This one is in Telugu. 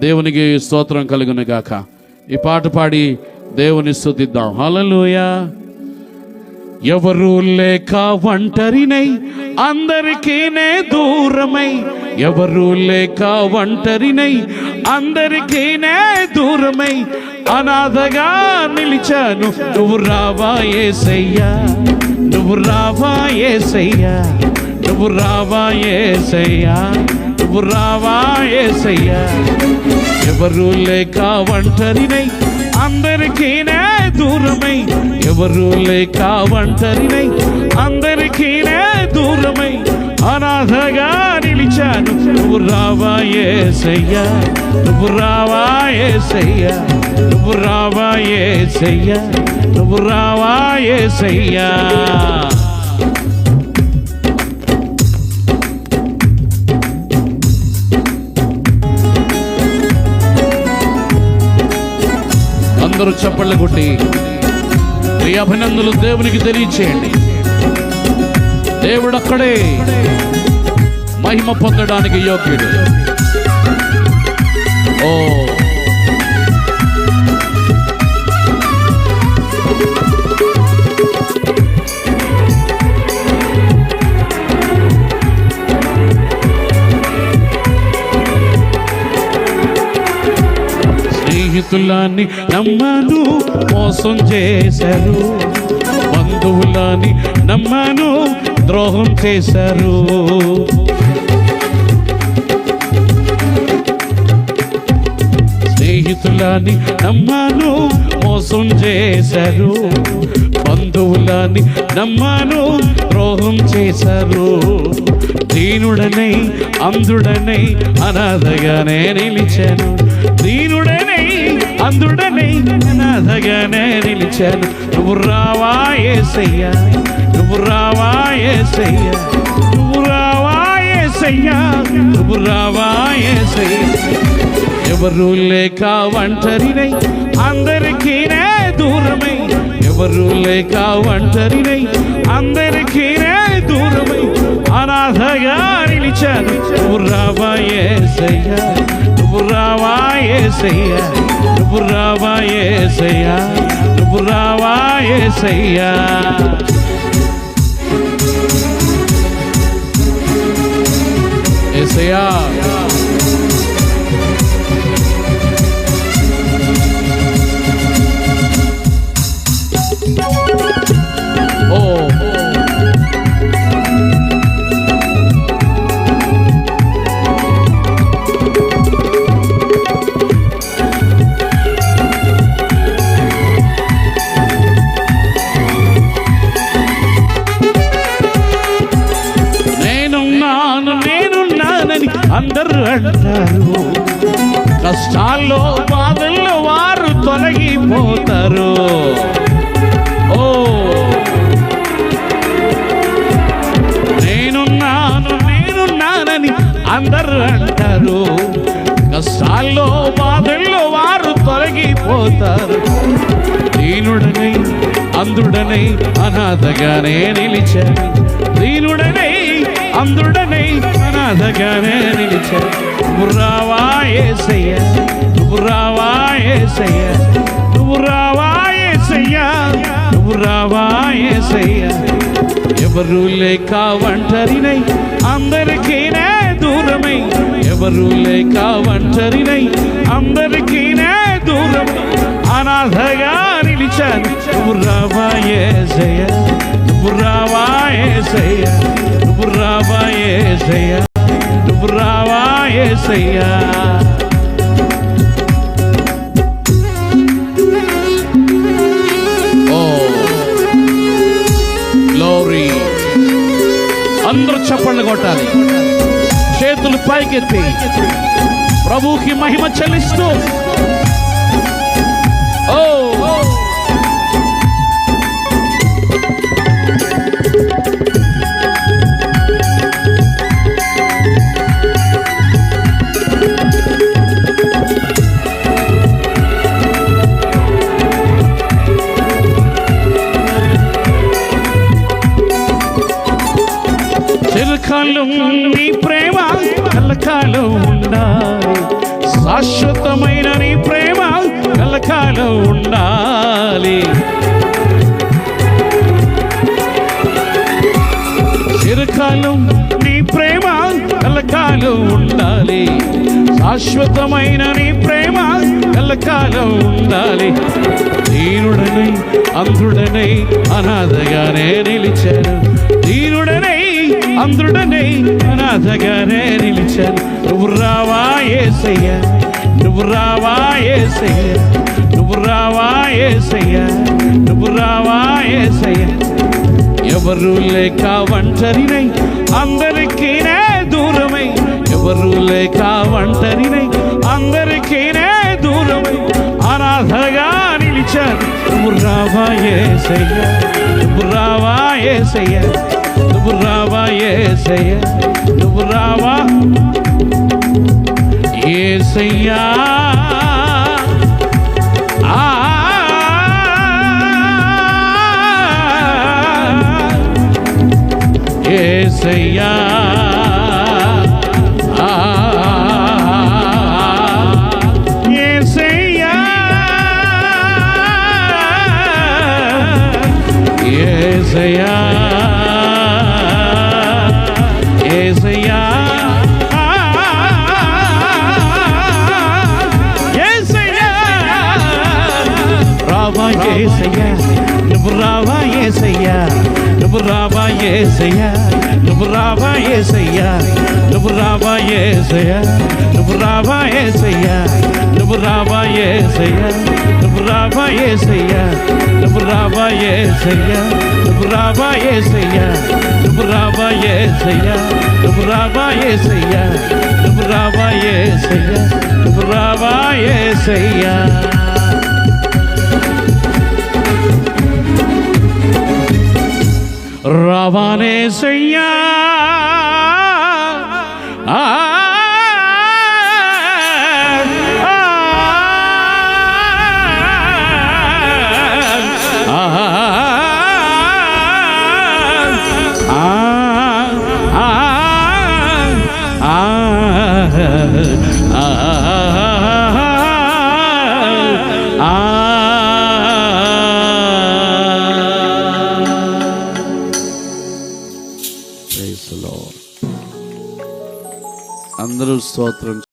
దేవునికి స్తోత్రం కలుగును గాక. ఈ పాట పాడి దేవుని స్తుతిద్దాం. హల్లెలూయా. ఎవరు లేక ఒంటరినై అందరికీనే దూరమై, ఎవరు లేక ఒంటరినై అందరికీనే దూరమై అనాథగా నిలిచాను. నువ్వు రావా యేసయ్యా, నువ్వు రావా యేసయ్యా, నువ్వు రావా యేసయ్యా, నువ్వు రావా యేసయ్యా. ఎవరు లేక ఒంటరినై అందరికీనే దూరమై, ఎవరు లేక ఒంటరినై అందరికీనే దూరమై అనాథగా నిలిచాను. నువ్వు రావా యేసయ్యా, నువ్వు రావా యేసయ్యా, నువ్వు రావా యేసయ్యా, నువ్వు రావా యేసయ్యా. అందరూ చప్పళ్ళు కొట్టి మీ అభినందనలు దేవునికి తెలియచేయండి. దేవుడు అక్కడే మహిమ పొందడానికి యోగ్యుడు. ఓ స్నేహితులని నమ్మను మోసం చేశారు, బంధువులని నమ్మను ద్రోహం చేశారు. స్నేహితులని నమ్మను మోసం చేశారు, బంధువులని నమ్మను ద్రోహం చేశారు. దీనుడనై అంధుడనై అనాథగానే నిలిచాను, దీనుడనై అంధుడనై అనాథగానే నిలిచాను. నువ్వు రావా యేసయ్యా, నువ్వు రావా యేసయ్యా, నువ్వు రావా యేసయ్యా, నువ్వు రావా యేసయ్యా. ఎవరు లేక ఒంటరినై అందరికీనే దూరమై, ఎవరు లేక ఒంటరినై అందరికీనే దూరమై అనాథగా నిలిచాను. నువ్వు రావా యేసయ్యా, నువ్వు రావా యేసయ్యా, నువ్వు రావా యేసయ్యా, నువ్వు రావా యేసయ్యా. యేసయ్యా అందరూ అంటారు, కష్టాల్లో బాధల్లో వారు తొలగిపోతారు. ఓ నేనున్నానని అందరూ అంటారు, కష్టాల్లో బాధల్లో వారు తొలగిపోతారు. దీనుడనై అంధుడనై అనాథగానే నిలిచాను, దీనుడనై అంధుడనై అనాథగానే నిలిచాను. నువ్వు రావా యేసయ్యా, నువ్వు రావా యేసయ్యా, నువ్వు రావా యేసయ్యా, నువ్వు రావా యేసయ్యా. ఎవరు లేక ఒంటరినై అందరికీనే దూరమై, ఎవరు లేక ఒంటరినై అందరికీనే దూరమై అనాథగా నిలిచాను. నువ్వు రావా యేసయ్యా, నువ్వు రావా యేసయ్యా, నువ్వు రావా యేసయ్యా, నువ్వు రావా యేసయ్యా. Oh glory. అందరూ చప్పట్లు కొట్టాలి, చేతులు పైకెత్తి ప్రభువుకి మహిమ చెల్లిస్తూ. ఓ చిరకాలం నీ ప్రేమ కలకాలం ఉండాలి, శాశ్వతమైన నీ ప్రేమ కలకాలం ఉండాలి. చిరకాలం నీ ప్రేమ కలకాలం ఉండాలి. శాశ్వతమైన నీ ప్రేమ కలకాలం ఉండాలి. దీనుడనై అంధుడనై అనాథగానే నిలిచాను. దీనుడనై అంధుడనై అనాథగానే నిలిచాను. నువ్వు రావా యేసయ్యా, నువ్వు రావా యేసయ్యా, నువ్వు రావా యేసయ్యా, నువ్వు రావా యేసయ్యా. ఎవరు లేక ఒంటరినై అందరికీనే దూరమై, ఎవరు లేక ఒంటరినై అందరికీనే దూరమై అనాథగా నిలిచాను. నువ్వు రావా యేసయ్యా, నువ్వు రావా యేసయ్యా, నువ్వు రావా యేసయ్యా, నువ్వు రావా యేసయ్యా. యేసయ్యా యేసయ్యా యేసయ్యా యేసయ్యా యేసయ్యా. రావా యేసయ్యా, నువ్వు రావా యేసయ్యా, నువ్వు రావా యేసయ్యా, నువ్వు రావా యేసయ్యా, నువ్వు రావా యేసయ్యా, నువ్వు రావా యేసయ్యా, నువ్వు రావా యేసయ్యా, నువ్వు రావా యేసయ్యా, నువ్వు రావా యేసయ్యా, నువ్వు రావా యేసయ్యా, నువ్వు రావా యేసయ్యా, నువ్వు రావా యేసయ్యా, నువ్వు రావా యేసయ్యా, నువ్వు రావా యేసయ్యా. రావానేసయ్యా అందరూ స్తోత్రం.